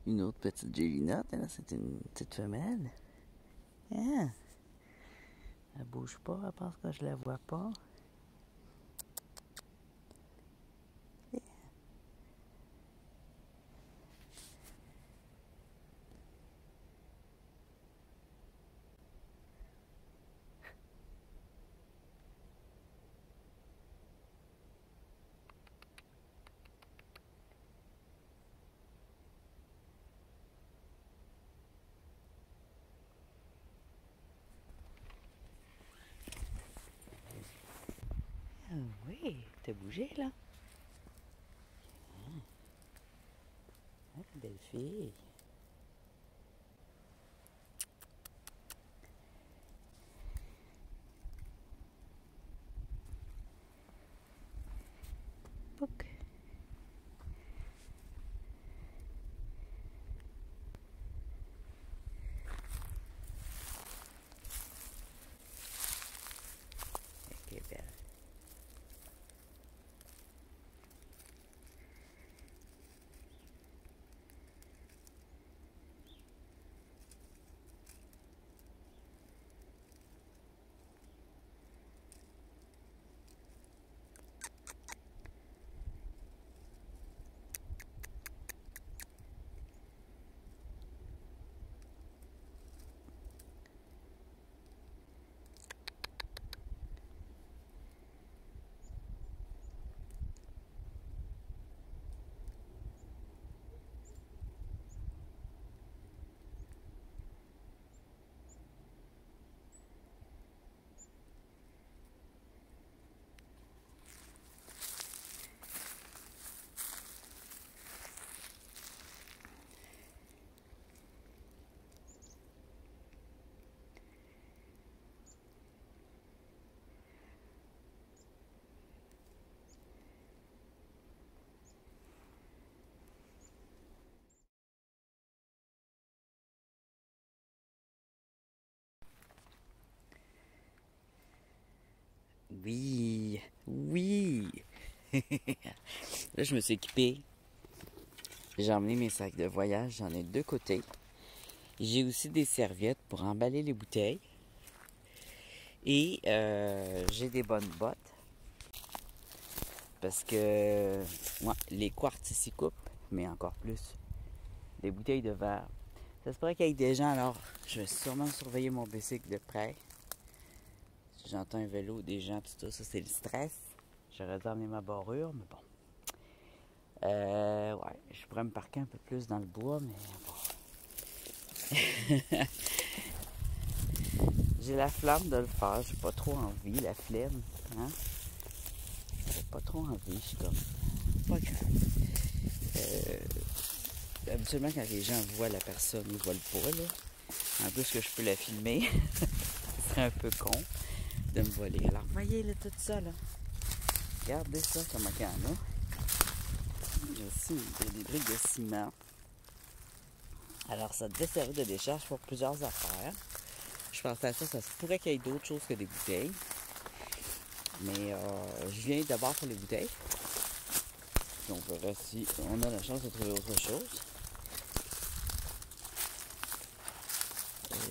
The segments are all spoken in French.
Une autre petite gélinotte, hein, c'est une petite femelle. Hein? Elle bouge pas, elle pense que je la vois pas. Ah oui, t'as bougé là? Ah, belle fille. Pouc. Elle est belle. Oui, oui. Là, je me suis équipée. J'ai emmené mes sacs de voyage, j'en ai de deux côtés. J'ai aussi des serviettes pour emballer les bouteilles. Et j'ai des bonnes bottes. Parce que ouais, les quartz ici coupent, mais encore plus les bouteilles de verre. Ça se pourrait qu'il y ait des gens, alors je vais sûrement surveiller mon bicycle de près. Si j'entends un vélo, des gens, tout ça, c'est le stress. J'aurais dû emmener ma barrure, mais bon. Ouais, je pourrais me parquer un peu plus dans le bois, mais bon. J'ai la flamme de le faire, j'ai pas trop envie, la flemme, hein. J'ai pas trop envie, je suis comme, pas grave. Habituellement, quand les gens voient la personne, ils voient le pas, là. En plus que je peux la filmer, ce serait un peu con de me voler. Alors, voyez, là, tout ça, là. Regardez ça, comment il y en a. J'ai aussi des briques de ciment. Alors, ça devait servir de décharge pour plusieurs affaires. Je pensais à ça, ça se pourrait qu'il y ait d'autres choses que des bouteilles. Mais je viens d'abord pour les bouteilles. Puis on verra si on a la chance de trouver autre chose.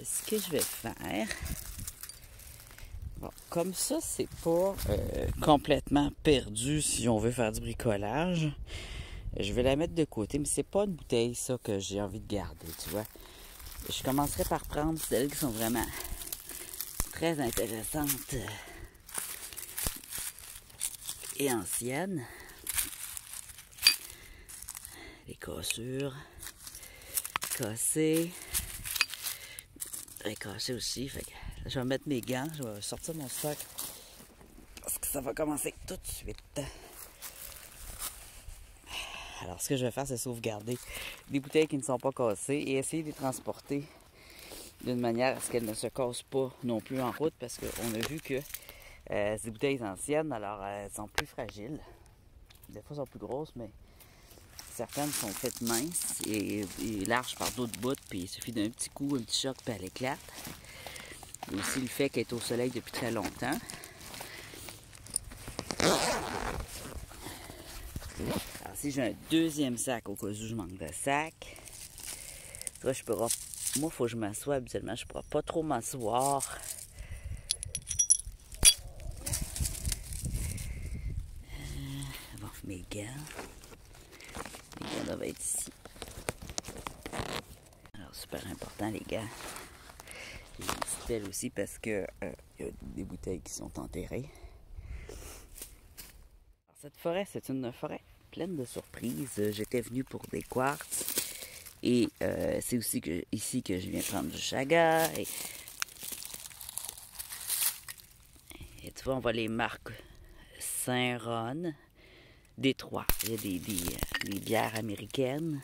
Ce que je vais faire... Bon, comme ça, c'est pas complètement perdu si on veut faire du bricolage. Je vais la mettre de côté, mais c'est pas une bouteille, ça, que j'ai envie de garder, tu vois. Je commencerai par prendre celles qui sont vraiment très intéressantes et anciennes. Les cassures, cassées, cassées aussi. Fait que je vais mettre mes gants, je vais sortir mon stock parce que ça va commencer tout de suite. Alors, ce que je vais faire, c'est sauvegarder des bouteilles qui ne sont pas cassées et essayer de les transporter d'une manière à ce qu'elles ne se cassent pas non plus en route parce qu'on a vu que c'est des bouteilles anciennes, alors elles sont plus fragiles. Des fois, elles sont plus grosses, mais certaines sont faites minces et larges par d'autres bouts, puis il suffit d'un petit coup, un petit choc, puis elle éclate. Il y a aussi le fait qu'elle est au soleil depuis très longtemps. Alors, si j'ai un deuxième sac au cas où je manque de sac, Toi, je pourrais... Moi, il faut que je m'assoie. Habituellement, je ne pourrais pas trop m'asseoir. Bon, mes gants. Les gants doivent être ici. Alors, super important, les gants. J'ai une petite pelle aussi parce que y a des bouteilles qui sont enterrées. Alors, cette forêt, c'est une forêt pleine de surprises. J'étais venue pour des quartz. Et c'est aussi ici que je viens prendre du chaga. Et tu vois, on voit les marques Saint-Ron, Détroit. Il y a des bières américaines.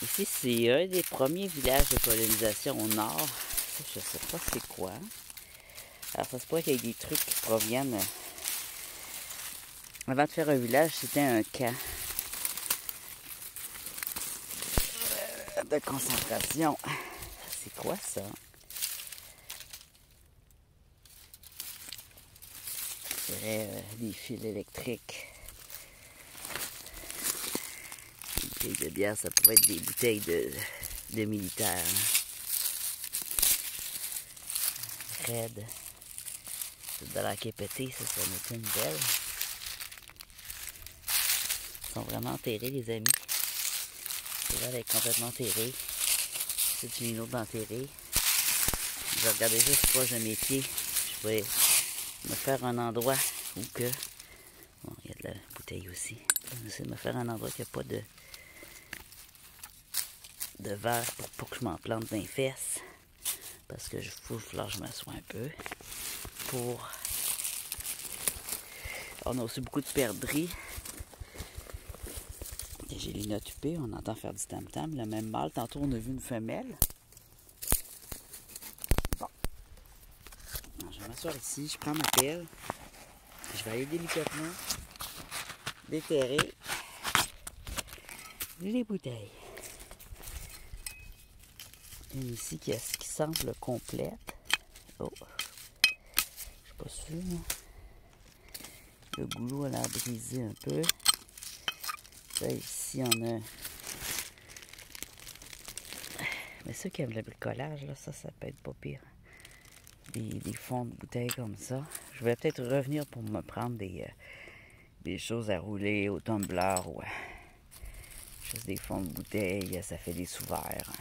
Ici, c'est un des premiers villages de colonisation au nord. Ça, je ne sais pas c'est quoi. Alors, ça se pourrait qu'il y ait des trucs qui proviennent... Avant de faire un village, c'était un camp de concentration. C'est quoi ça? Je dirais des fils électriques. Des bouteilles de bière, ça pourrait être des bouteilles de militaires. Red. C'est de la qui est pété, ça m'est une belle. Ils sont vraiment enterrés, les amis. C'est vrai d'être complètement enterré. C'est une autre d'enterré. Je regardais juste proche de mes pieds. Je pourrais me faire un endroit où que... Bon, il y a de la bouteille aussi. Je vais essayer de me faire un endroit qui n'a pas de verre pour pas que je m'en plante dans les fesses. Parce que faut que je m'assoie un peu. Pour... On a aussi beaucoup de perdrix. J'ai les notes huppées, on entend faire du tam-tam. Le même mâle, tantôt on a vu une femelle. Bon. Alors, je vais m'asseoir ici, je prends ma pelle. Je vais aller délicatement déterrer les bouteilles. Une ici qui semble complète. Oh, je suis pas sûre. Le goulot a l'air brisé un peu. Là, ici, on a... Mais ceux qui aiment le bricolage, là, ça peut être pas pire. Des fonds de bouteilles comme ça. Je vais peut-être revenir pour me prendre des choses à rouler au tumbler ou juste des fonds de bouteilles. Ça fait des sous-verres.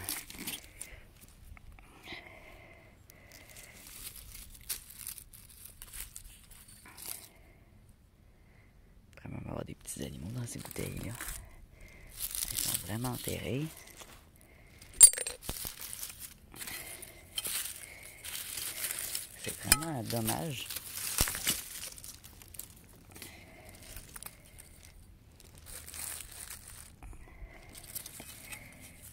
Vraiment, on va avoir des petits animaux dans ces bouteilles-là. Ils sont vraiment enterrés. C'est vraiment dommage.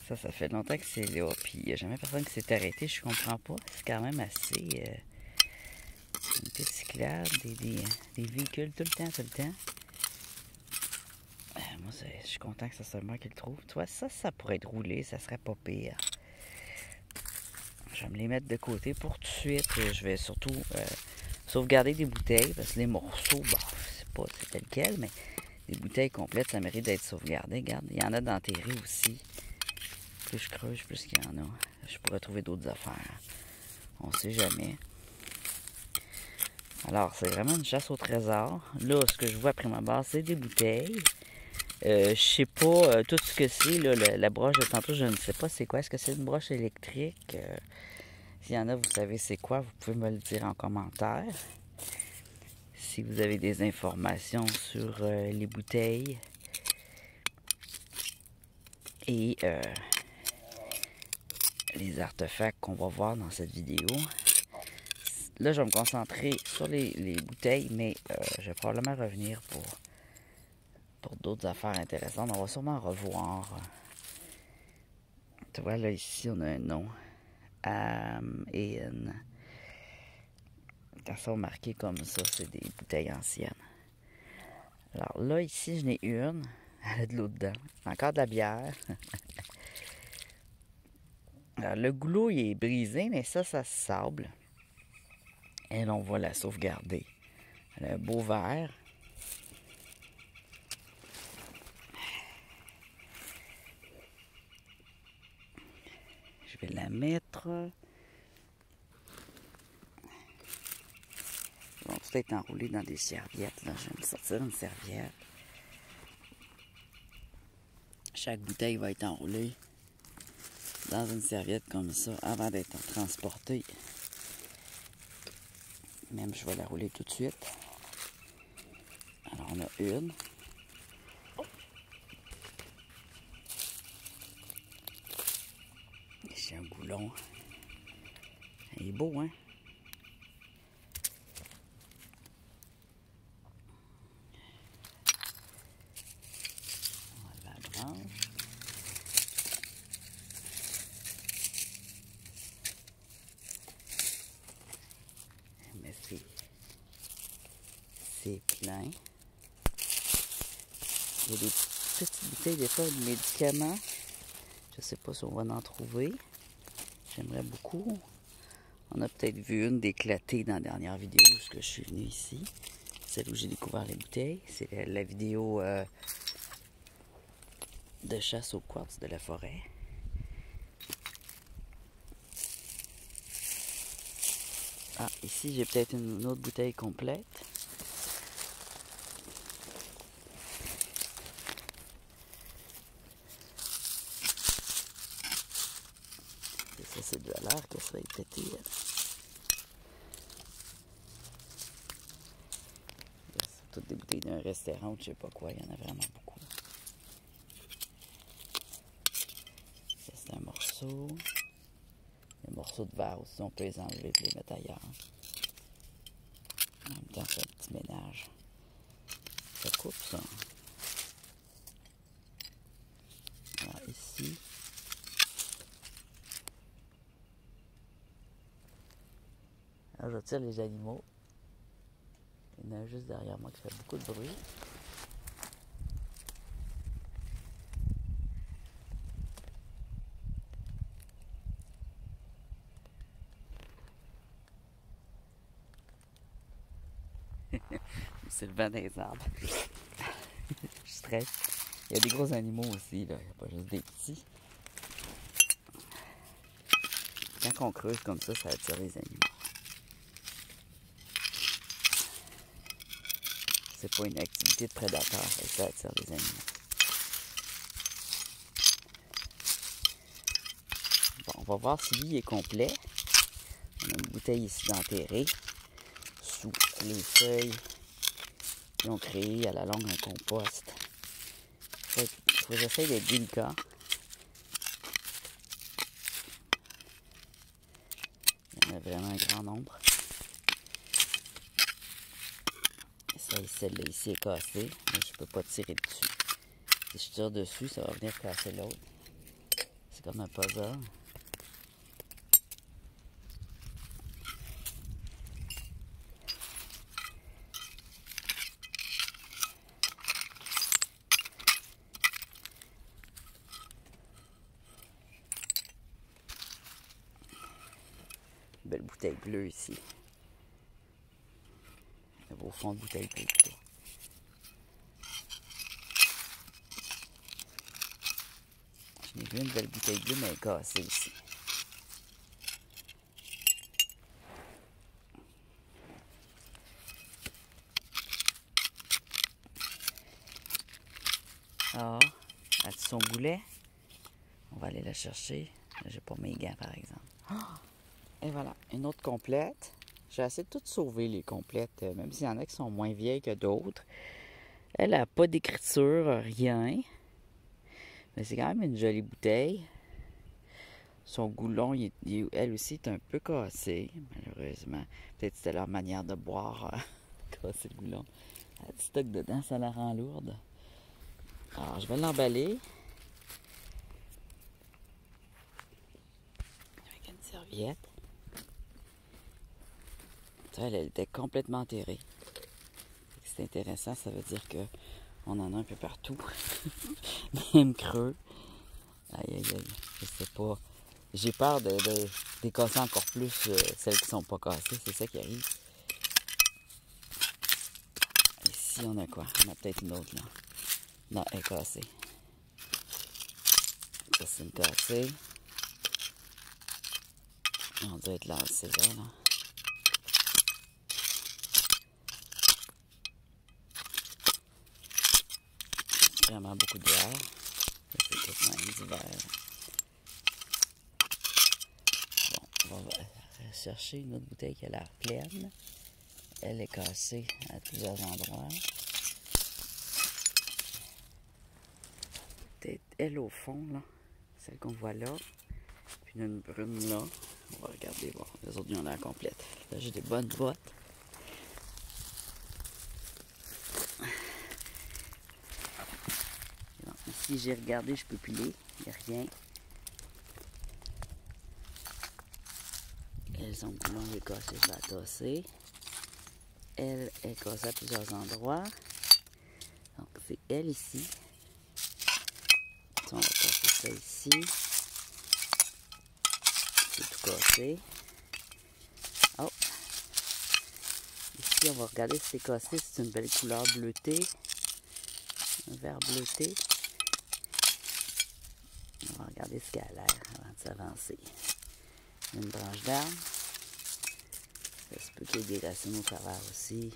Ça fait longtemps que c'est là, puis il n'y a jamais personne qui s'est arrêté, je comprends pas. C'est quand même assez... une piste cyclable, des véhicules tout le temps. Moi, je suis content que ça soit moi qui le trouve. Tu vois, ça pourrait être roulé, ça serait pas pire. Je vais me les mettre de côté pour tout de suite. Je vais surtout sauvegarder des bouteilles, parce que les morceaux, bon, c'est tel quel, mais les bouteilles complètes, ça mérite d'être sauvegardé. Regarde, il y en a d'enterrés aussi. Plus je creuse, plus qu'il y en a. Je pourrais trouver d'autres affaires. On sait jamais. Alors, c'est vraiment une chasse au trésor. Là, ce que je vois après ma base, c'est des bouteilles. Je sais pas tout ce que c'est, là, la broche de tantôt, je ne sais pas c'est quoi. Est-ce que c'est une broche électrique? S'il y en a, vous savez c'est quoi, vous pouvez me le dire en commentaire. Si vous avez des informations sur les bouteilles. Et les artefacts qu'on va voir dans cette vidéo. Là, je vais me concentrer sur les bouteilles, mais je vais probablement revenir pour d'autres affaires intéressantes. On va sûrement revoir. Tu vois, là, ici, on a un nom. Am-E-N. Quand ça marqué comme ça, c'est des bouteilles anciennes. Alors là, ici, je n'ai une. Elle a de l'eau dedans. Encore de la bière. Alors, le goulot, il est brisé, mais ça se sable. Et là, on va la sauvegarder. Elle a un beau verre. vais la mettre. Ils vont peut-être enrouler dans des serviettes. Là. Je vais me sortir une serviette. Chaque bouteille va être enroulée dans une serviette comme ça avant d'être transportée. Même je vais la rouler tout de suite. Alors on a une. Ici un goulon. Il est beau, hein? On va la branche. Mais c'est plein. Il y a des petites bouteilles des fois de médicaments. Je ne sais pas si on va en trouver. J'aimerais beaucoup. On a peut-être vu une d'éclater dans la dernière vidéo où je suis venue ici. Celle où j'ai découvert les bouteilles. C'est la vidéo de chasse au quartz de la forêt. Ah, ici j'ai peut-être une autre bouteille complète. Ça, c'est de l'air que ça va être pété. C'est toutes des bouteilles d'un restaurant ou je sais pas quoi. Il y en a vraiment beaucoup. Ça, c'est un morceau. Les morceaux de verre aussi, on peut les enlever et les mettre ailleurs. En même temps, c'est un petit ménage. Ça coupe, ça. Alors, ici. Alors, je tire les animaux. Il y en a un juste derrière moi qui fait beaucoup de bruit. C'est le vent des arbres. Je stresse. Il y a des gros animaux aussi, là. Il n'y a pas juste des petits. Quand on creuse comme ça attire les animaux. C'est pas une activité de prédateur, ça attire les animaux. Bon, on va voir si lui est complet. On a une bouteille ici d'enterrée sous les feuilles qui ont créé à la longue un compost. Il faut que j'essaye d'être délicat. Il y en a vraiment un grand nombre. Celle-là ici est cassée, mais je ne peux pas tirer dessus. Si je tire dessus, ça va venir casser l'autre. C'est comme un puzzle. Belle bouteille bleue ici. Un beau fond de bouteille bleue plutôt. Je n'ai vu une belle bouteille bleue, mais elle est cassée ici. Ah, as-tu son boulet? On va aller la chercher. J'ai pas mes gants, par exemple. Et voilà, une autre complète. J'ai essayé de toutes sauver les complètes, même s'il y en a qui sont moins vieilles que d'autres. Elle n'a pas d'écriture, rien. Mais c'est quand même une jolie bouteille. Son goulon, elle aussi, est un peu cassé, malheureusement. Peut-être que c'était leur manière de boire, casser le goulon. Elle a du stock dedans, ça la rend lourde. Alors, je vais l'emballer. Avec une serviette. Ça, elle était complètement enterrée. C'est intéressant, ça veut dire qu'on en a un peu partout. Même creux. Aïe, aïe, aïe, je sais pas. J'ai peur de casser encore plus celles qui sont pas cassées, c'est ça qui arrive. Ici, on a quoi? On a peut-être une autre, là. Non, elle est cassée. Ça, c'est une cassée. On doit être lancé là. Vraiment beaucoup d'air. C'est quasiment d'hiver. Bon, on va chercher une autre bouteille qui a l'air pleine. Elle est cassée à plusieurs endroits. Peut-être elle au fond, là. Celle qu'on voit là. Puis il y en a une brune là. On va regarder, bon, les autres, ils ont l'air complètes. Là, j'ai des bonnes bottes. Bon, ici, j'ai regardé, je peux piler. Il n'y a rien. Elle, son boulon est cassé, je vais la tasser. Elle est cassée à plusieurs endroits. Donc, c'est elle ici. On va tasser ça ici. C'est tout cassé. Oh! Ici, on va regarder si c'est cassé. C'est une belle couleur bleutée. Un vert bleuté. On va regarder ce qu'elle a l'air avant de s'avancer. Une branche d'arbre. Ça se peut qu'il y ait des racines au travers aussi.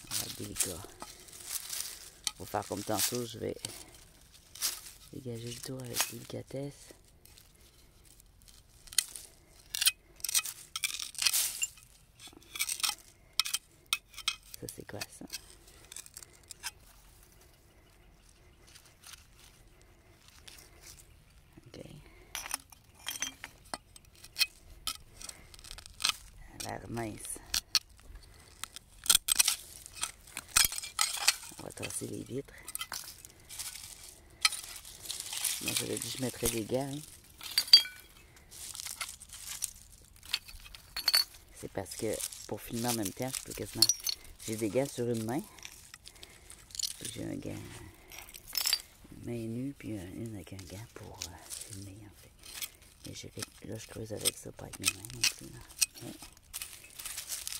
On va être délicat. Pour faire comme tantôt, je vais dégager le tour avec délicatesse. Ça, c'est quoi ça? OK. Elle a l'air mince. On va tasser les vitres. Moi, j'avais dit que je mettrais des gants. Hein. C'est parce que pour filmer en même temps, je peux quasiment... J'ai des gants sur une main. J'ai un gant, une main nue, puis une avec un gant pour filmer, en fait. Et là, je creuse avec ça, pas avec mes mains non plus. Ouais.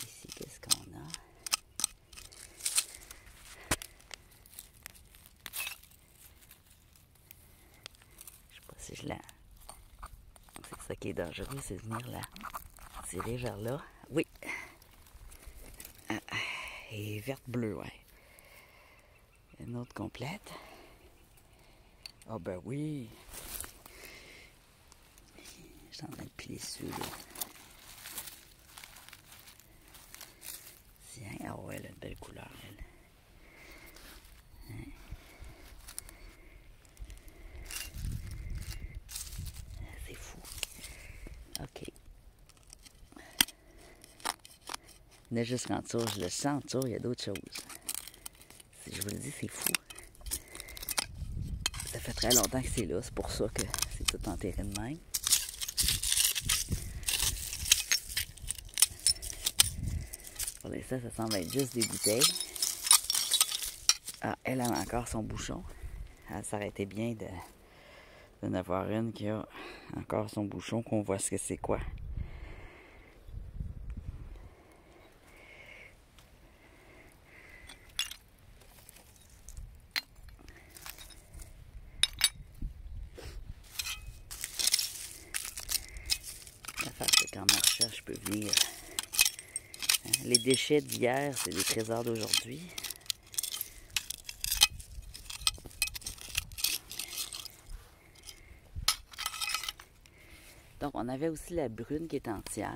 Ici, qu'est-ce qu'on a? Je sais pas si je la... C'est ça qui est dangereux, c'est de venir la tirer vers là. Oui! Et verte-bleue, ouais. Une autre complète. Ah ben oui! Je suis en train de piler dessus, là. Tiens, ah ouais, elle a une belle couleur, elle. Hein? C'est fou. OK. Là, jusqu'en dessous, je le sens en dessous, il y a d'autres choses. Si je vous le dis, c'est fou. Ça fait très longtemps que c'est là, c'est pour ça que c'est tout enterré de même. Pour l'instant, ça semble être juste des bouteilles. Ah, elle a encore son bouchon. Elle s'arrêtait bien d'en avoir une qui a encore son bouchon, qu'on voit ce que c'est quoi. L'affaire, c'est qu'en recherche, je peux venir. Hein? Les déchets d'hier, c'est des trésors d'aujourd'hui. Donc, on avait aussi la brune qui est entière.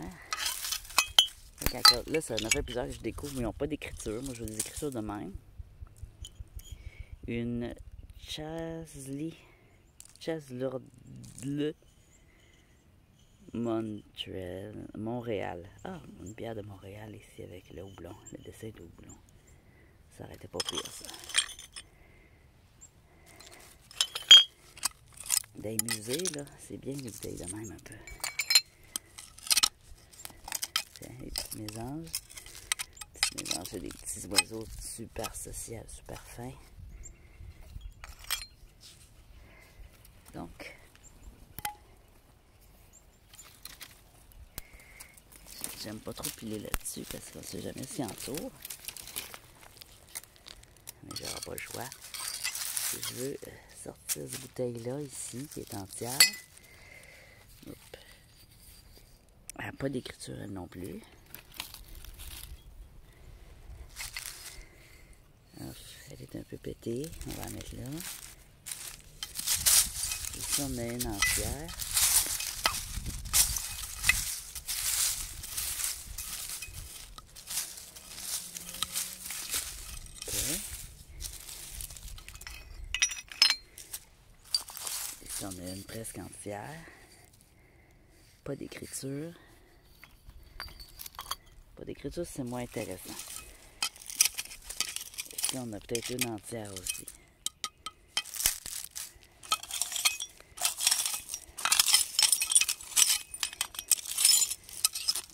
Là, ça en a fait plusieurs que je découvre, mais ils n'ont pas d'écriture. Moi, je veux des écritures de même. Une Chasselourde Montréal. Ah, une bière de Montréal ici avec le houblon, le dessin de houblon. Ça n'arrêtait pas pire, ça. Dans les musées, là, c'est bien les bouteilles de même un peu. Tiens, les petites mésanges. Les petites mésanges, c'est des petits oiseaux super sociaux, super fins. Donc, j'aime pas trop piler là-dessus parce qu'on ne sait jamais s'il entoure. Mais j'aurai pas le choix. Si je veux sortir cette bouteille-là ici, qui est entière. Oups. Elle n'a pas d'écriture, elle non plus. Elle est un peu pétée. On va la mettre là. Ici, on a une entière. OK. Ici, on a une presque entière. Pas d'écriture. Pas d'écriture, c'est moins intéressant. Ici, on a peut-être une entière aussi.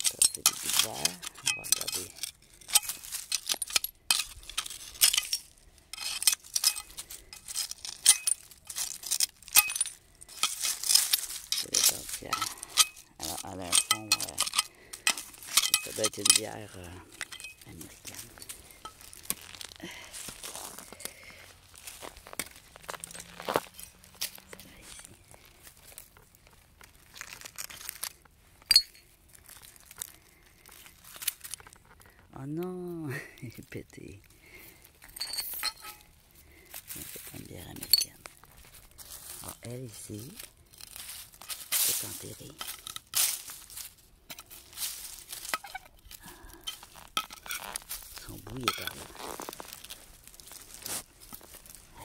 Ça, c'est des bouts verts. On va regarder. C'est des entières. Alors, elle a un fond... ça doit être une bière américaine. Oh non, elle est pétée. C'est une bière américaine. Alors, elle ici, c'est enterrée. Son bout, il est par là.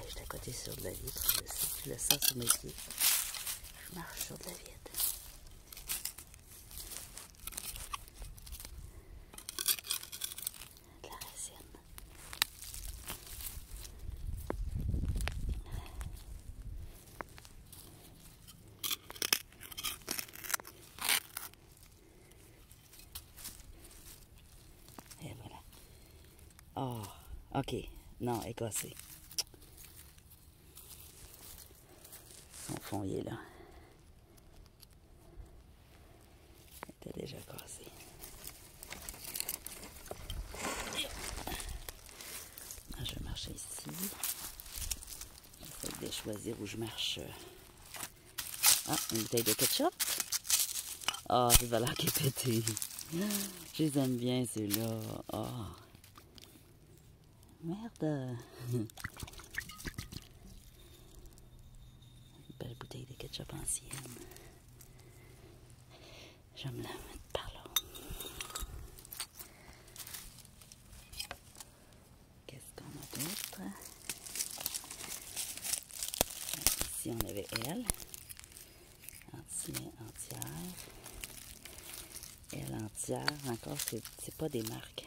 Je suis à côté sur de la vitre. Je le sens sur mes pieds. Je marche sur de la vitre. De la racine. Et voilà. Oh, OK. Non, elle est cassée. Son fond, il est là. Elle était déjà cassée. Je vais marcher ici. J'essaie de choisir où je marche. Ah, une bouteille de ketchup. Ah, c'est valeur qui est pétée. Je les aime bien, ceux-là. Ah. Merde. Une belle bouteille de ketchup ancienne. Je vais me la mettre par là. Qu'est-ce qu'on a d'autre? Ici, on avait elle. Entière. Elle entière. Encore, c'est pas des marques.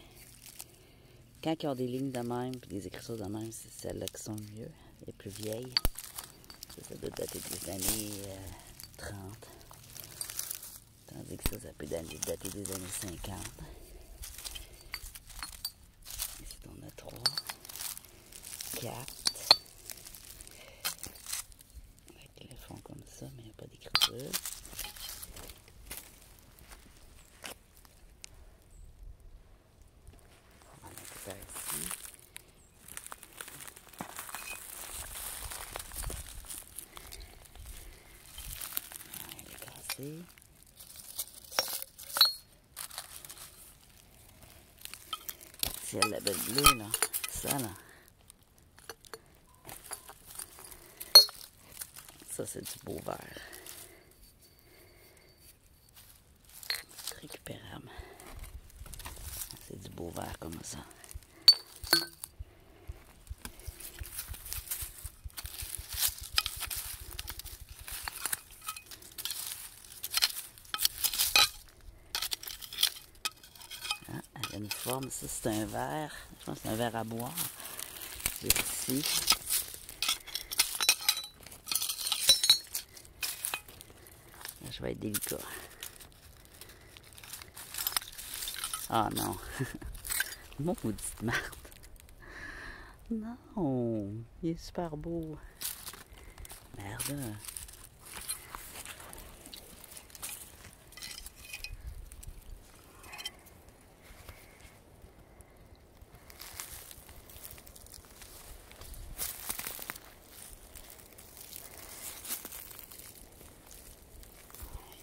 Quand ils ont des lignes de même et des écritures de même, c'est celles-là qui sont le mieux. Les plus vieilles. Ça doit dater des années 30. Tandis que ça peut dater des années 50. Ici, on a 3, 4. Avec le fond comme ça, mais il n'y a pas d'écriture. On va mettre ça ici. Elle est cassée. C'est la belle bleue, là. Ça, là. Ça, c'est du beau vert. C'est récupérable. C'est du beau vert comme ça. Ah, elle a une forme. Ça, c'est un verre. Je pense que c'est un verre à boire. C'est ici. Là, je vais être délicat. Ah non. Maudite marde. Non. Il est super beau. Merde.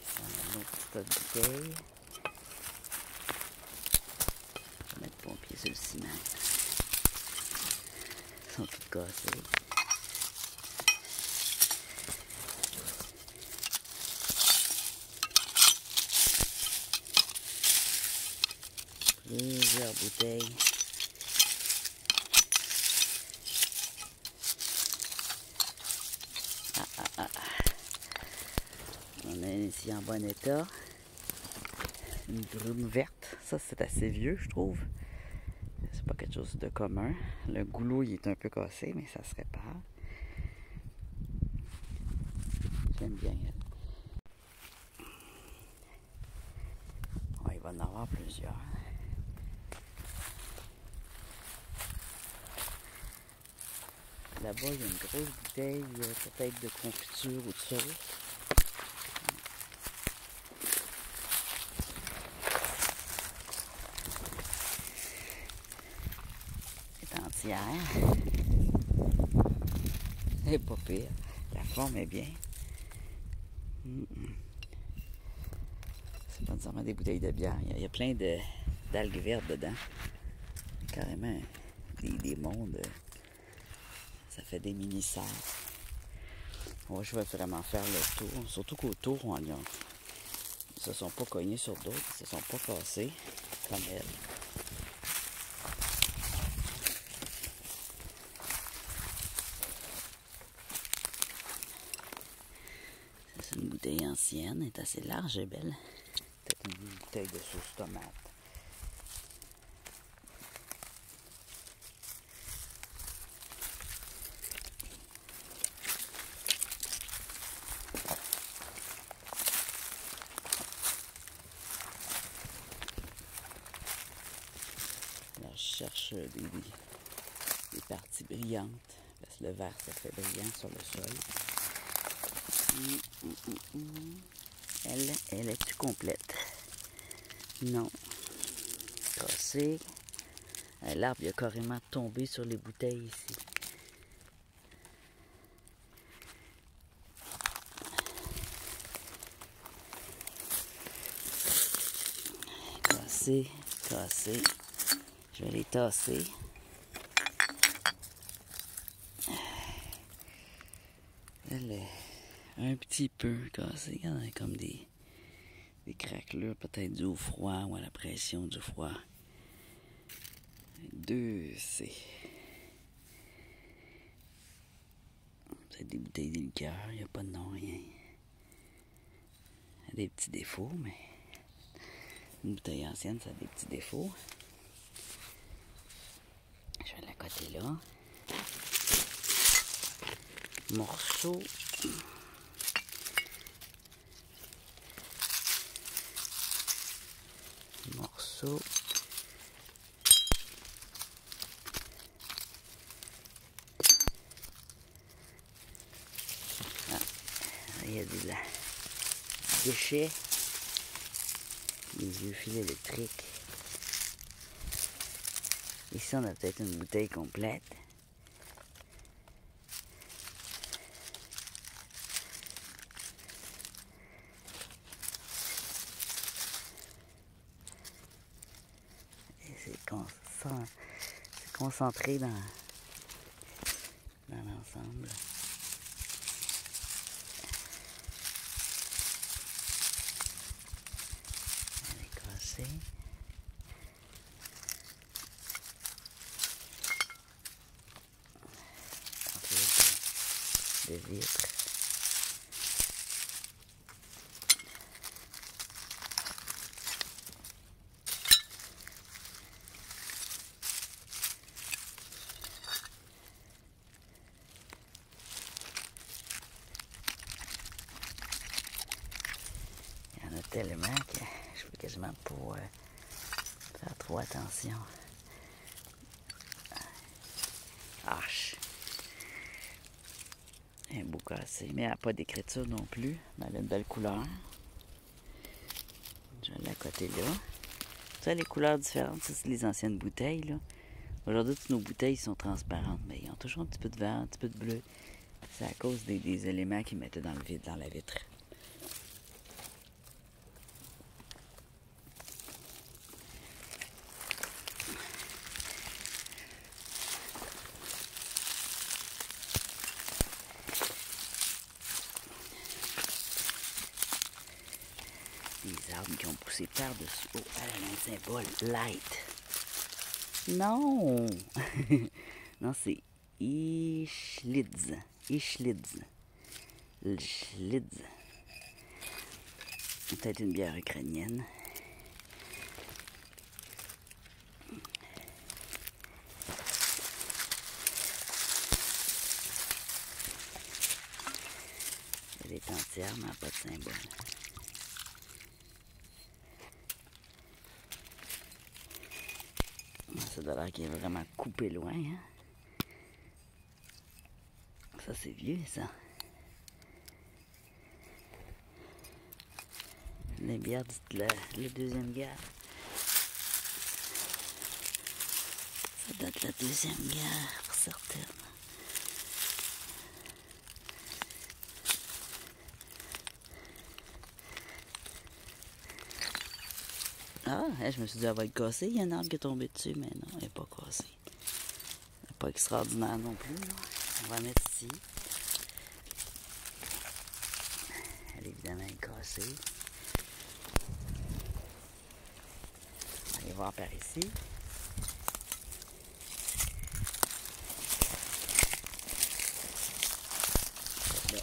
Ici, on a une autre petite bouteille. sur le ciment. Ils sont tous cassés. Plusieurs bouteilles. On a ici en bon état. Une brume verte. Ça, c'est assez vieux, je trouve. C'est pas quelque chose de commun. Le goulot, il est un peu cassé, mais ça se répare. J'aime bien elle. Ouais, il va en avoir plusieurs. Là-bas, il y a une grosse bouteille, peut-être de confiture ou de sauce. C'est entière. Elle n'est pas pire. La forme est bien. C'est pas nécessairement des bouteilles de bière. Il y a plein d'algues vertes dedans. Carrément des mondes. Ça fait des mini-serres. Ouais, je vais vraiment faire le tour. Surtout qu'autour, ils ne se sont pas cognés sur d'autres. Ils se sont pas cassés comme elle. C'est une bouteille ancienne. Elle est assez large et belle. Peut-être une bouteille de sauce tomate. Alors, je cherche des parties brillantes. Parce que le verre, ça fait brillant sur le sol. Elle est plus complète. Non. Cassée. L'arbre il a carrément tombé sur les bouteilles ici. Cassé, cassé. Je vais les tasser. Elle est un petit peu cassée. Il y en a comme des craquelures, peut-être dû au froid ou à la pression du froid. 2C. C'est des bouteilles de liqueur, il n'y a pas de nom, rien. Il y a des petits défauts, mais une bouteille ancienne, ça a des petits défauts. Je vais la coter là. Morceau. Morceau. Ah, il y a des déchets. Des vieux fils électriques. Ici, on a peut-être une bouteille complète. C'est concentré dans l'ensemble. Elle est cassée. De vitre. Il y en a tellement que je peux quasiment pas faire trop attention. Arche. Un beau cassé, mais elle n'a pas d'écriture non plus. Mais elle a une belle couleur. Je vais la coter là. Ça, les couleurs différentes, ça, c'est les anciennes bouteilles, là. Aujourd'hui, toutes nos bouteilles sont transparentes, mais ils ont toujours un petit peu de vert, un petit peu de bleu. C'est à cause des éléments qu'ils mettaient dans le vide, dans la vitre. des arbres qui ont poussé par-dessus. Oh, elle a un symbole. Light. Non! Non, c'est Ischlitz. Ischlitz. Ischlitz. Peut-être une bière ukrainienne. Elle est entière, mais elle n'a pas de symbole. Ça doit l'air qu'il est vraiment coupé loin. Hein? Ça, c'est vieux, ça. Les bières de la Deuxième Guerre. Ça date de la Deuxième Guerre, pour certaines. Ah, je me suis dit, elle va être cassée. Il y a un arbre qui est tombé dessus, mais non, elle n'est pas cassée. Elle n'est pas extraordinaire non plus. Là. On va la mettre ici. Elle est évidemment cassée. On va aller voir par ici. Là.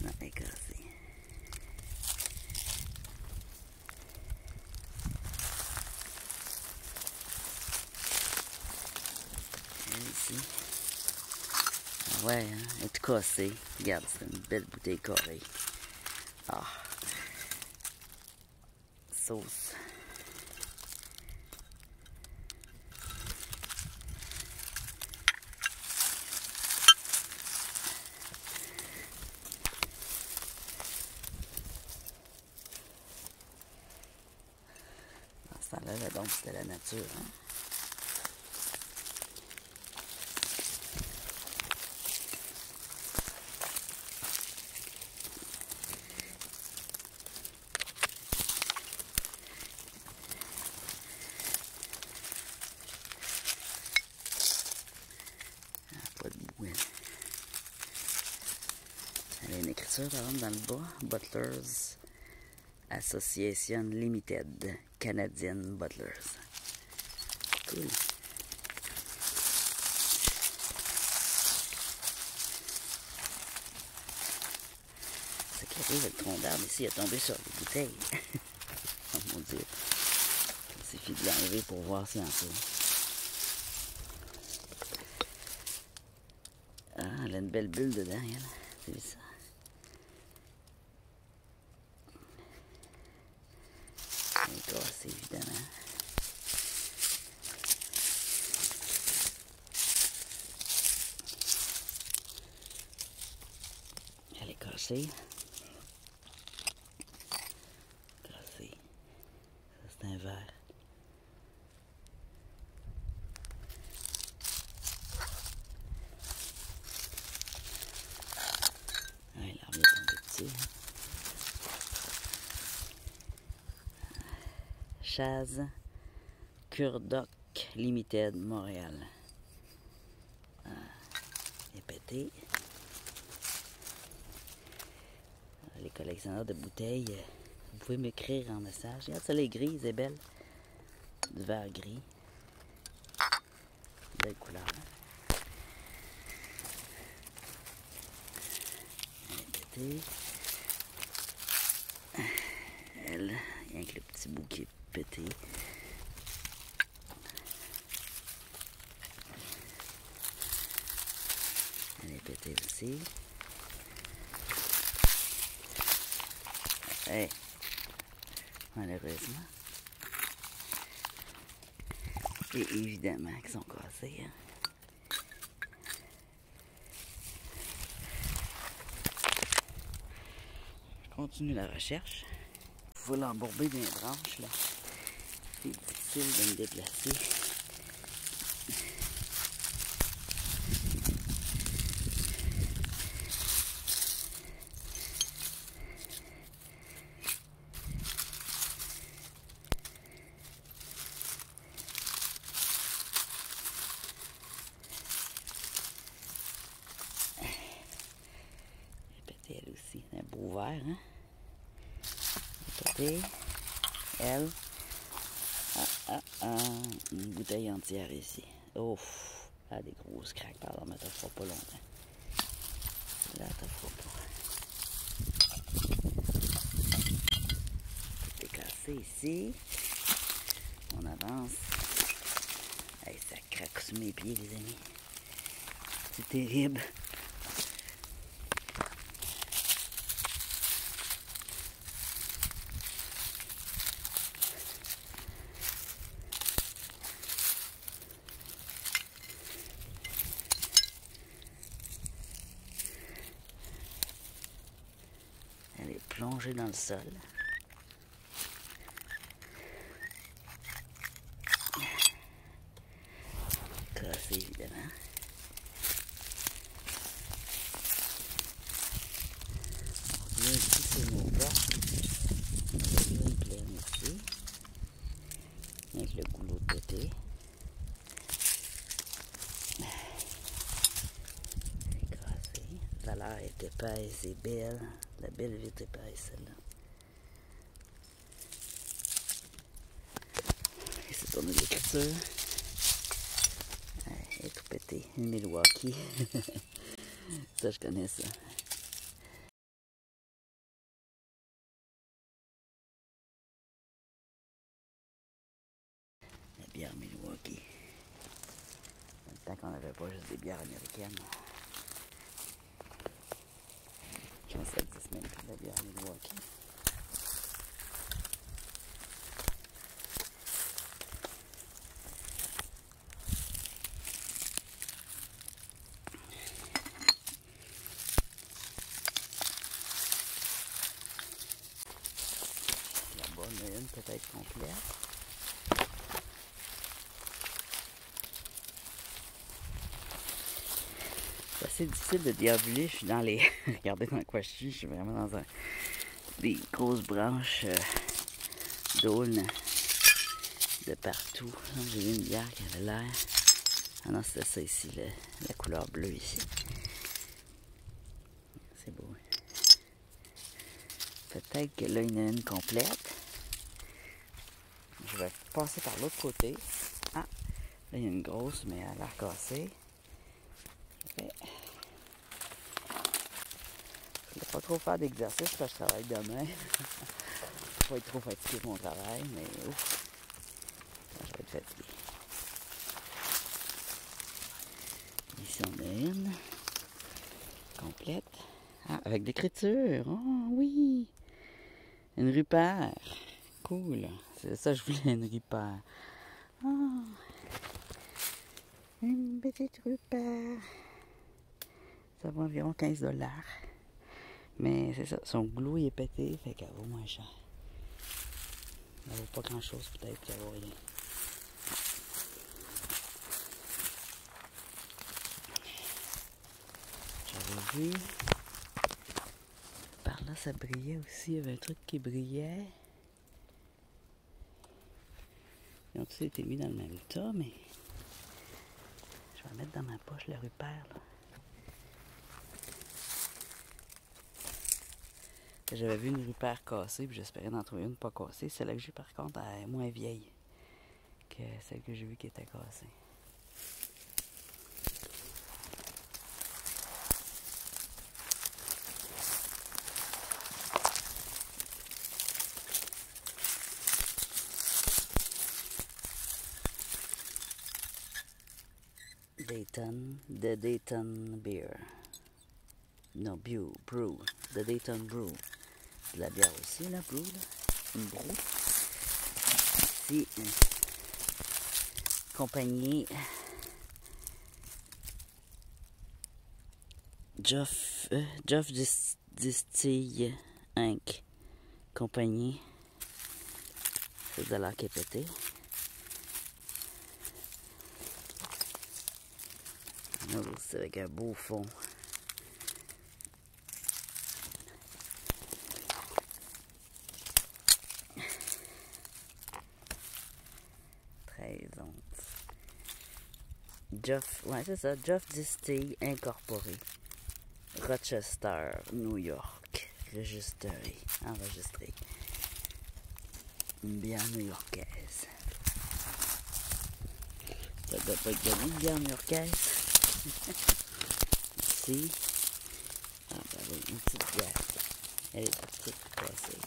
Non, elle est cassée. Ici. Ah ouais, hein, elle est tout cassée. Regarde, c'est une belle bouteille carrée. Ah. Sauce. Dans ce temps-là, la dompe, c'était la nature. Hein? Pas de boue. Elle a une écriture par exemple dans le bas. Butlers Association Limited. Canadian Butlers. Cool. Ce qui arrive avec le tronc d'arbre ici, il est tombé sur les bouteilles. Oh mon Dieu. Il suffit de l'enlever pour voir s'il y en a. Ah, elle a une belle bulle dedans, elle. T'as vu ça? Elle est cassée, évidemment. Elle est cassée. Cassée. Ça, c'est un verre. Ouais, l'arbre est tombé dessus. Chaz Kurdoc Limited, Montréal. Ah, il est pété. Les collectionneurs de bouteilles, vous pouvez m'écrire en message. Regarde, ça, les gris, c'est belle. Du verre gris. Belle couleur. Elle est pétée. Elle, rien que le petit bout qui est pété. Elle est pétée aussi. Hey. Malheureusement. Et évidemment qu'ils sont cassés. Hein. Je continue la recherche. Il faut l'embourber dans les branches. Là. C'est difficile de me déplacer. Elle aussi, un beau verre, hein? péter. Elle. Une bouteille entière ici. Ouf! Elle a des grosses craques, pardon, mais t'en feras pas longtemps. Là, t'en feras pas. Tout est cassé ici. On avance. Hey, ça craque sous mes pieds, les amis. C'est terrible. Elle est plongée dans le sol. Cassée, évidemment. On revient ici sur nos portes. On a une pleine ici. Avec le goulot de pété. C'est cassé. La valeur est épaisse et belle. La belle vitre épaisse, celle-là. Et c'est tourné l'écriture. Elle est tout pété. Une Milwaukee. Ça, je connais ça. La bière Milwaukee. Dans le temps qu'on n'avait pas juste des bières américaines. Quand ça existe même plus, la bière Milwaukee. Là-bas, on a une peut-être complète. C'est assez difficile de déambuler. Je suis dans les... Regardez dans quoi je suis vraiment dans des grosses branches d'aulne de partout. J'ai vu une bière qui avait l'air... Ah non, c'était ça ici, la couleur bleue ici. C'est beau. Peut-être que là, il y en a une complète. Je vais passer par l'autre côté. Ah, là, il y a une grosse, mais elle a l'air cassée. Je vais pas trop faire d'exercice parce que je travaille demain. Je vais pas être trop fatigué pour mon travail, mais ouf, je vais être fatigué. Ici, on a une complète. Ah, avec l'écriture. Oh oui! Une Rupert. Cool. C'est ça, je voulais une Rupert. Oh, une petite Rupert. Ça vaut environ 15 $. Mais c'est ça, son goulot il est pété, fait qu'elle vaut moins cher. Elle vaut pas grand chose peut-être, qu'elle vaut rien. J'avais vu, par là ça brillait aussi, il y avait un truc qui brillait. Ils ont tous été mis dans le même tas, mais je vais mettre dans ma poche le Rupert là. J'avais vu une Rupert cassée, puis j'espérais d'en trouver une pas cassée. Celle-là que j'ai par contre, elle est moins vieille que celle que j'ai vue qui était cassée. The Dayton Beer. Non, Brew. The Dayton Brew. De la bière aussi, là, Brew, là. Une brew. C'est une compagnie Geoff Distille Inc. Compagnie. C'est de l'air qui est pété. C'est avec un beau fond. Geoff, ouais, c'est ça, Geoff Distille Incorporé. Rochester, New York. Enregistré. Une bière new-yorkaise. Ça doit pas être donné, une bière new-yorkaise. Ici. Ah ben oui, une petite bière. Elle est petite, cassée.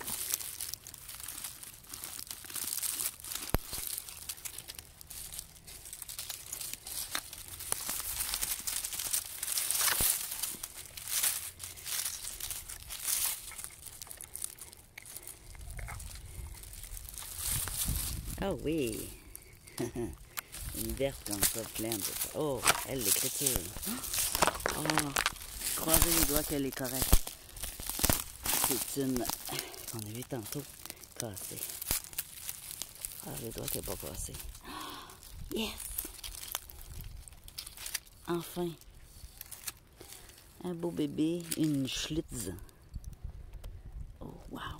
Ah oui! Une verte comme ça, pleine de ça. Oh, elle, l'écriture. Oh, croisez les doigts qu'elle est correcte. C'est une qu'on a vu tantôt cassée. Ah, les doigts qu'elle n'est pas cassée. Yes! Enfin! Un beau bébé, une Schlitz. Oh, wow!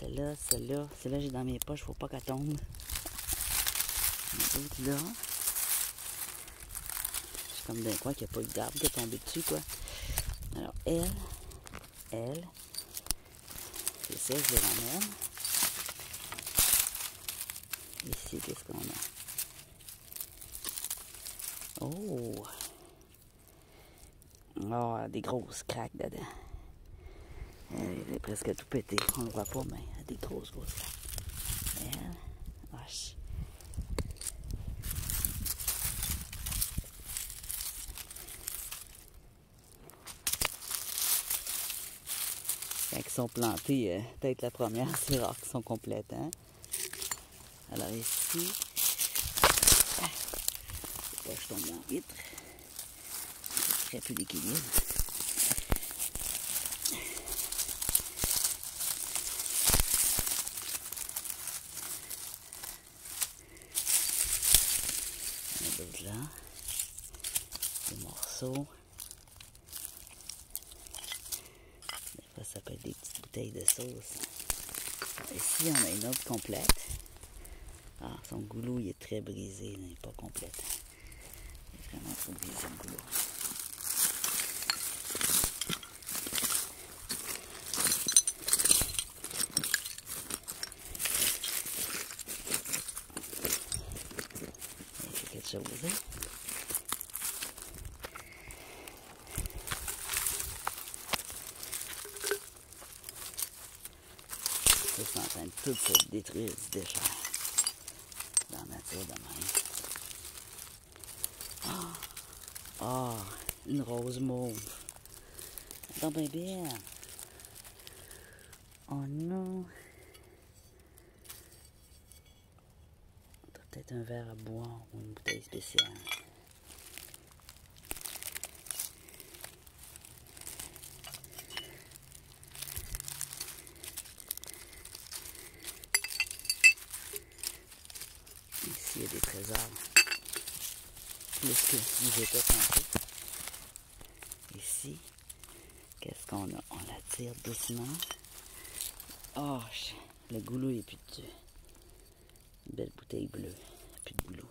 Celle-là, j'ai dans mes poches, faut pas qu'elle tombe. L'autre là. Je suis comme d'un coin qu'il n'y a pas eu d'arbre qui est tombé dessus, quoi. Alors, elle, c'est ça, je les ramène. Ici, qu'est-ce qu'on a? Oh! Oh, des grosses craques dedans. Elle est presque tout pétée. On ne le voit pas, mais elle a des grosses craques. Elle, vache. Quand ils sont plantés, peut-être la première, c'est rare qu'ils sont complètes, hein? Alors ici, je tombe dans le vitre. Très peu d'équilibre. Il y en a d'autres là. Des morceaux. Des fois, ça peut être des petites bouteilles de sauce. Ici, on a une autre complète. Ah, son goulot, il est très brisé. Il n'est pas complète. Il est vraiment trop brisé, le goulot. Il fait quelque chose, hein? C'est en train de tout se détruire, se déchirer. Dans la nature de même. Ah, une rose mauve. Donc bien bien. Oh non. Peut-être un verre à boire ou une bouteille spéciale. Ici, il y a des trésors. Plus que nous étions tantôt. Ici, qu'est-ce qu'on a? On la tire doucement. Oh, le goulot est plus dessus. Une belle bouteille bleue. Plus de goulot.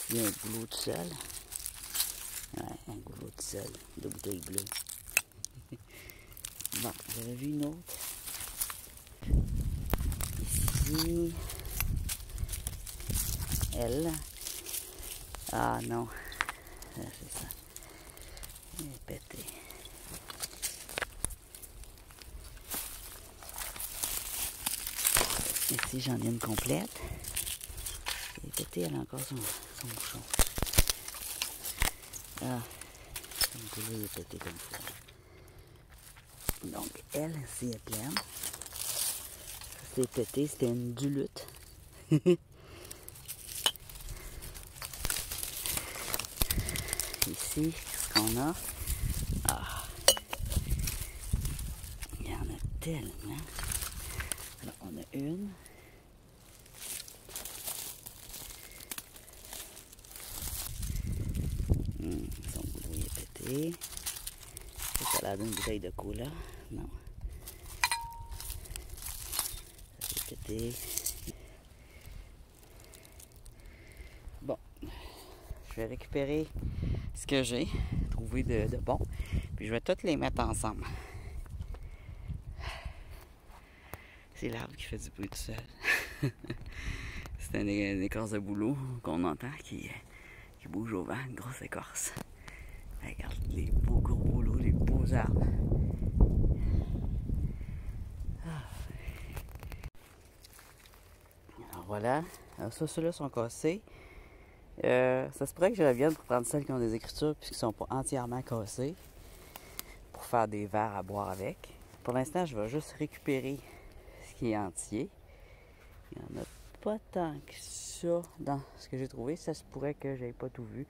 Il y a un goulot tout seul. Ouais, un goulot tout seul. De bouteille bleue. Bon, j'avais vu une autre. Ici. Elle. Ah non. C'est ça. Elle est pétée. Ici, j'en ai une complète. Elle est pétée, elle a encore son bouchon. Ah, le goulot est pété comme ça. Donc, elle, ici, est pleine. C'est pété, c'était une duluth. Ici, qu'est-ce qu'on a? Ah! Il y en a tellement. Alors, on a une. Son goulot est pété. Ça a l'air d'une bouteille de cola. Non. Ça s'est pété. Bon. Je vais récupérer ce que j'ai trouvé de bon. Puis je vais toutes les mettre ensemble. C'est l'arbre qui fait du bruit tout seul. C'est une écorce de bouleau qu'on entend qui bouge au vent, une grosse écorce. Regarde les beaux gros bouleaux, les beaux arbres. Alors voilà. Alors ça, ceux-là sont cassés. Ça se pourrait que je revienne pour prendre celles qui ont des écritures puisqu'ils ne sont pas entièrement cassés pour faire des verres à boire avec. Pour l'instant, je vais juste récupérer ce qui est entier. Il n'y en a pas tant que ça dans ce que j'ai trouvé. Ça se pourrait que je n'aie pas tout vu.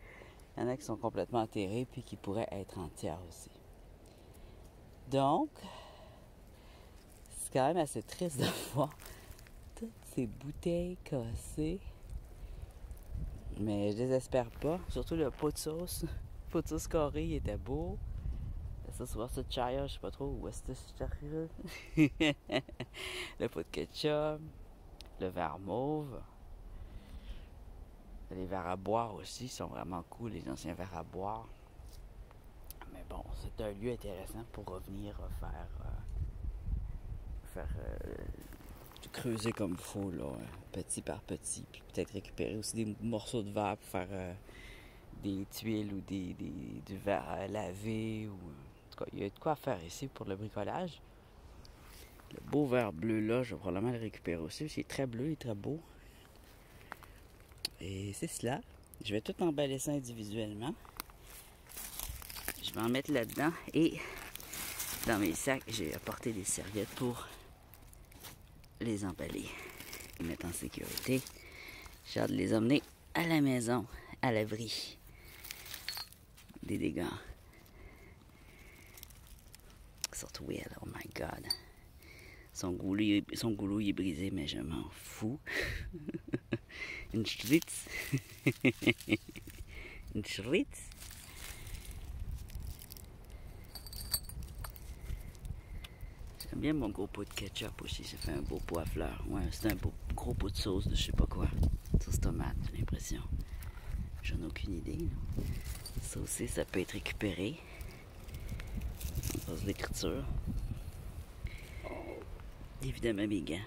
Il y en a qui sont complètement enterrés puis qui pourraient être entières aussi. Donc, c'est quand même assez triste de voir toutes ces bouteilles cassées. Mais je désespère pas. Surtout le pot de sauce. Le pot de sauce carré, il était beau. Ça, c'est Worcestershire, je sais pas trop. Worcestershire. Le pot de ketchup. Le verre mauve. Les verres à boire aussi sont vraiment cool, les anciens verres à boire. Mais bon, c'est un lieu intéressant pour revenir creuser comme il faut, là, petit par petit. Puis peut-être récupérer aussi des morceaux de verre pour faire des tuiles ou du verre à laver. Ou, en tout cas, il y a de quoi faire ici pour le bricolage. Le beau verre bleu là, je vais probablement le récupérer aussi. Il est très bleu, il est très beau. Et c'est cela. Je vais tout emballer ça individuellement. Je vais en mettre là-dedans. Et dans mes sacs, j'ai apporté des serviettes pour les emballer. Les mettre en sécurité. J'ai hâte de les emmener à la maison, à l'abri des dégâts. Surtout Will, oh my God. Son goulot il est brisé, mais je m'en fous. Une Schritz. Une Schritz. J'aime bien mon gros pot de ketchup aussi. Ça fait un beau pot à fleurs. Ouais, c'est un gros pot de sauce de je sais pas quoi. Sauce tomate, j'ai l'impression. J'en ai aucune idée. Là. Ça aussi, ça peut être récupéré. On passe l'écriture. Évidemment, mes gants.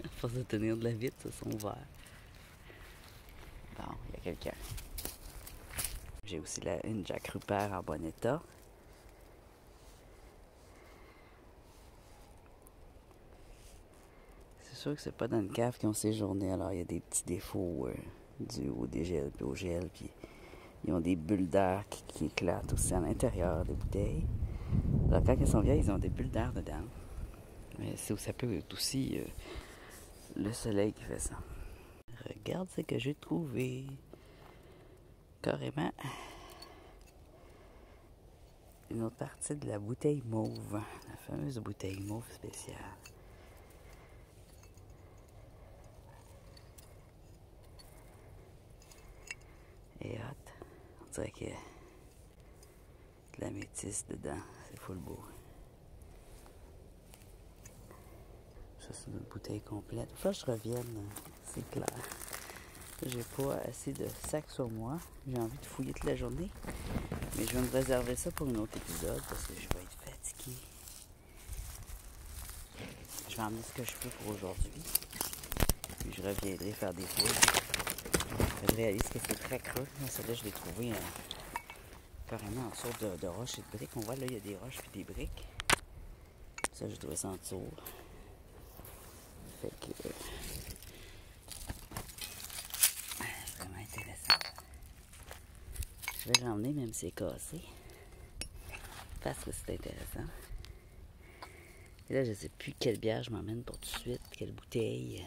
À force de tenir de la vitre, ça sont verts. Bon, il y a quelqu'un. J'ai aussi une Jack Rupert en bon état. C'est sûr que c'est pas dans une cave qu'ils ont séjourné, alors il y a des petits défauts dus au dégel puis au gel, puis ils ont des bulles d'air qui éclatent aussi à l'intérieur des bouteilles. Alors quand elles sont vieilles, ils ont des bulles d'air dedans. Mais ça peut être aussi le soleil qui fait ça. Regarde ce que j'ai trouvé. Carrément une autre partie de la bouteille mauve. La fameuse bouteille mauve spéciale. Et hot. On dirait qu'il y a de la métisse dedans. C'est full beau. Ça, c'est une bouteille complète. Faut que je revienne, c'est clair. J'ai pas assez de sacs sur moi. J'ai envie de fouiller toute la journée. Mais je vais me réserver ça pour un autre épisode parce que je vais être fatigué. Je vais emmener ce que je peux pour aujourd'hui. Puis je reviendrai faire des fouilles. Je réalise que c'est très creux. Celle-là, je l'ai trouvé carrément en sorte de roches et de briques. On voit là, il y a des roches et des briques. Ça, j'ai trouvé ça en dessous. Fait que... vraiment intéressant. Je vais l'emmener même si c'est cassé. Parce que c'est intéressant. Et là, je ne sais plus quelle bière je m'emmène pour tout de suite. Quelle bouteille.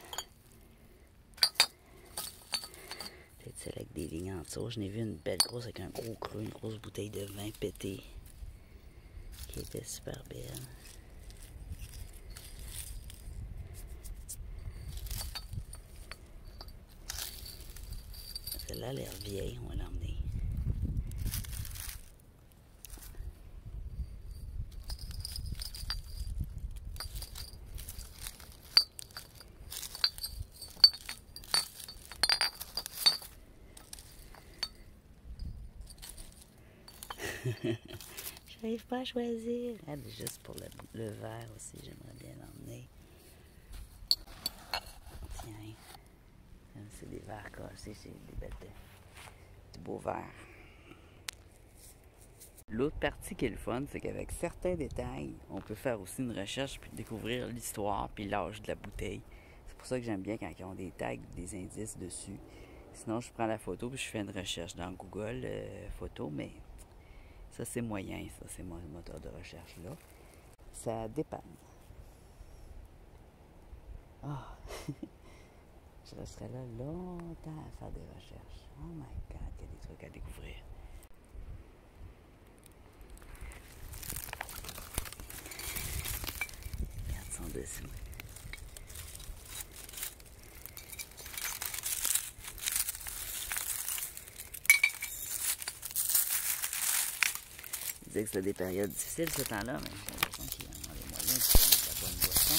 Peut-être celle avec des lignes en dessous. Je n'ai vu une belle grosse avec un gros creux. Une grosse bouteille de vin pété. Qui était super belle. Celle-là a l'air vieille, on va l'emmener. j'arrive pas à choisir. Elle est juste pour le verre aussi, j'aimerais bien l'emmener. Tiens. C'est des verres cassés, c'est des belles des beaux verres. L'autre partie qui est le fun, c'est qu'avec certains détails, on peut faire aussi une recherche puis découvrir l'histoire puis l'âge de la bouteille. C'est pour ça que j'aime bien quand ils ont des tags, des indices dessus. Sinon, je prends la photo puis je fais une recherche dans Google photo, mais ça c'est moyen, ça c'est mon moteur de recherche là. Ça dépanne. Ah! Je resterai là longtemps à faire des recherches. Oh my God, il y a des trucs à découvrir. Regarde son dessous. Je disais que c'était des périodes difficiles ce temps-là, mais j'ai l'impression qu'ils en ont les moyens de faire de la bonne boisson.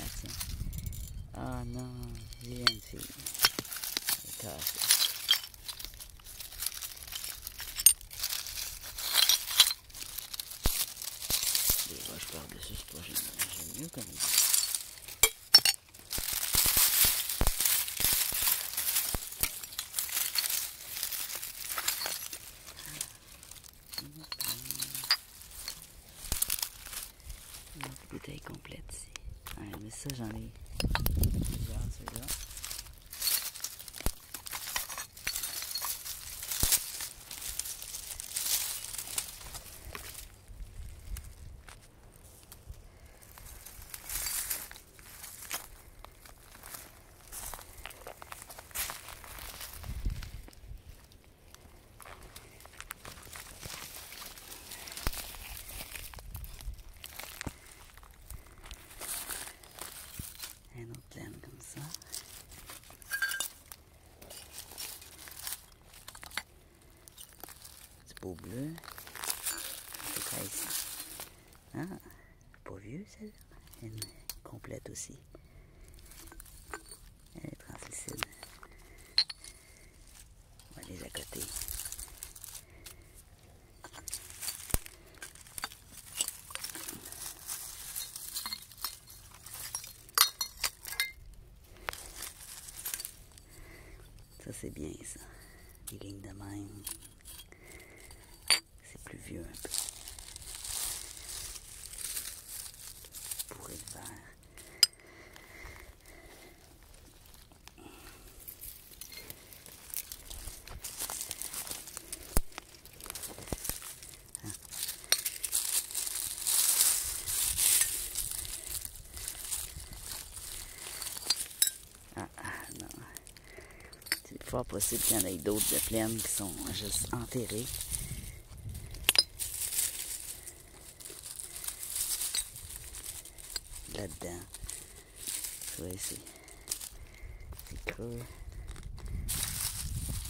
Ah tiens. Ah non, j'ai une fille. Elle est cassée. Des roches par-dessus, c'est pas génial. J'aime mieux comme ça. Une autre bouteille complète ici. Ouais, mais ça, j'en ai plusieurs, celui-là. Un autre laine comme ça. Du beau bleu. C'est quoi ici? Ah, pas vieux celle-là. Une complète aussi. Elle est translucide. On va les à côté. Ça c'est bien ça. Les lignes de même. C'est plus vieux un peu. Pourré de verre. Non. C'est fort possible qu'il y en ait d'autres de plaines qui sont juste enterrées. Là-dedans. Tu vois ici. C'est creux.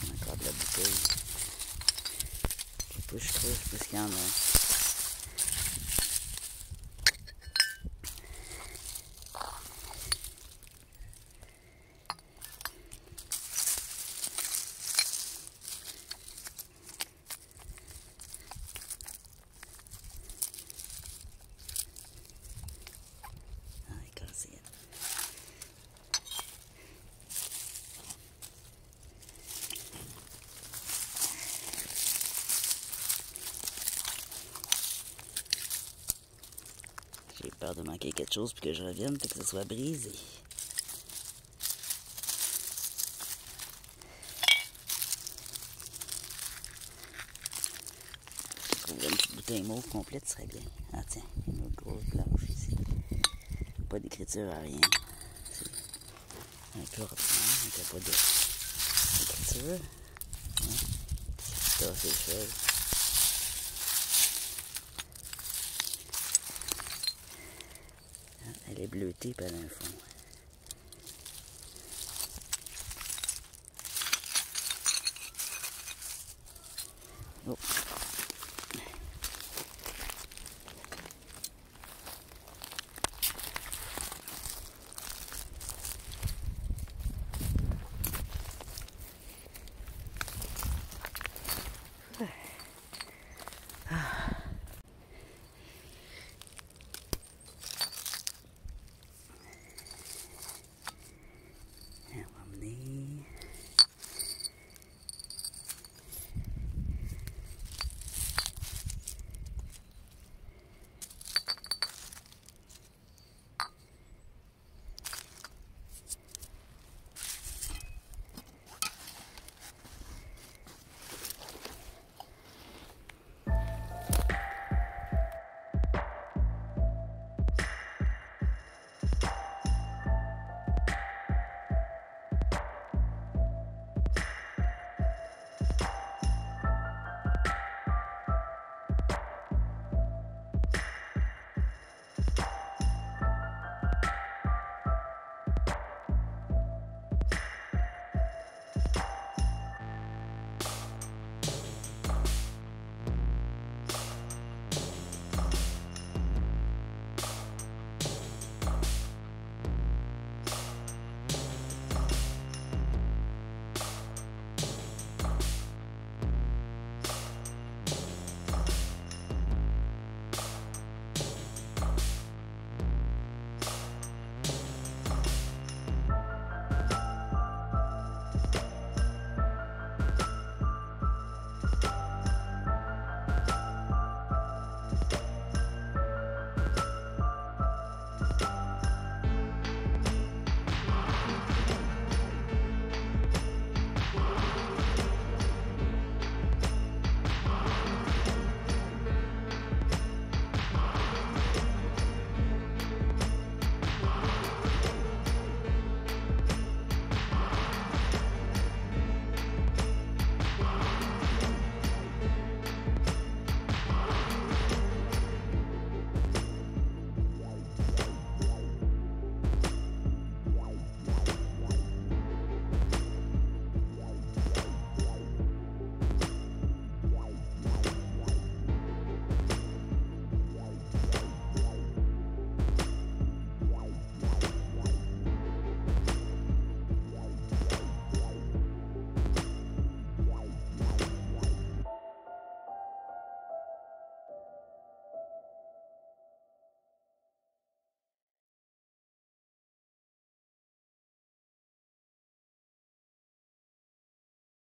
Il y a encore de la bouteille. Je pousse creux, je pense qu'il y en a. J'ai peur de manquer quelque chose puis que je revienne et que ce soit brisé. Une petite bouteille mauve complète serait bien. Ah tiens, une autre grosse blanche ici. Pas d'écriture à rien. C'est un peu ordinaire, il n'y a pas d'écriture. Ça, c'est fait. Elle est bleutée par un fond.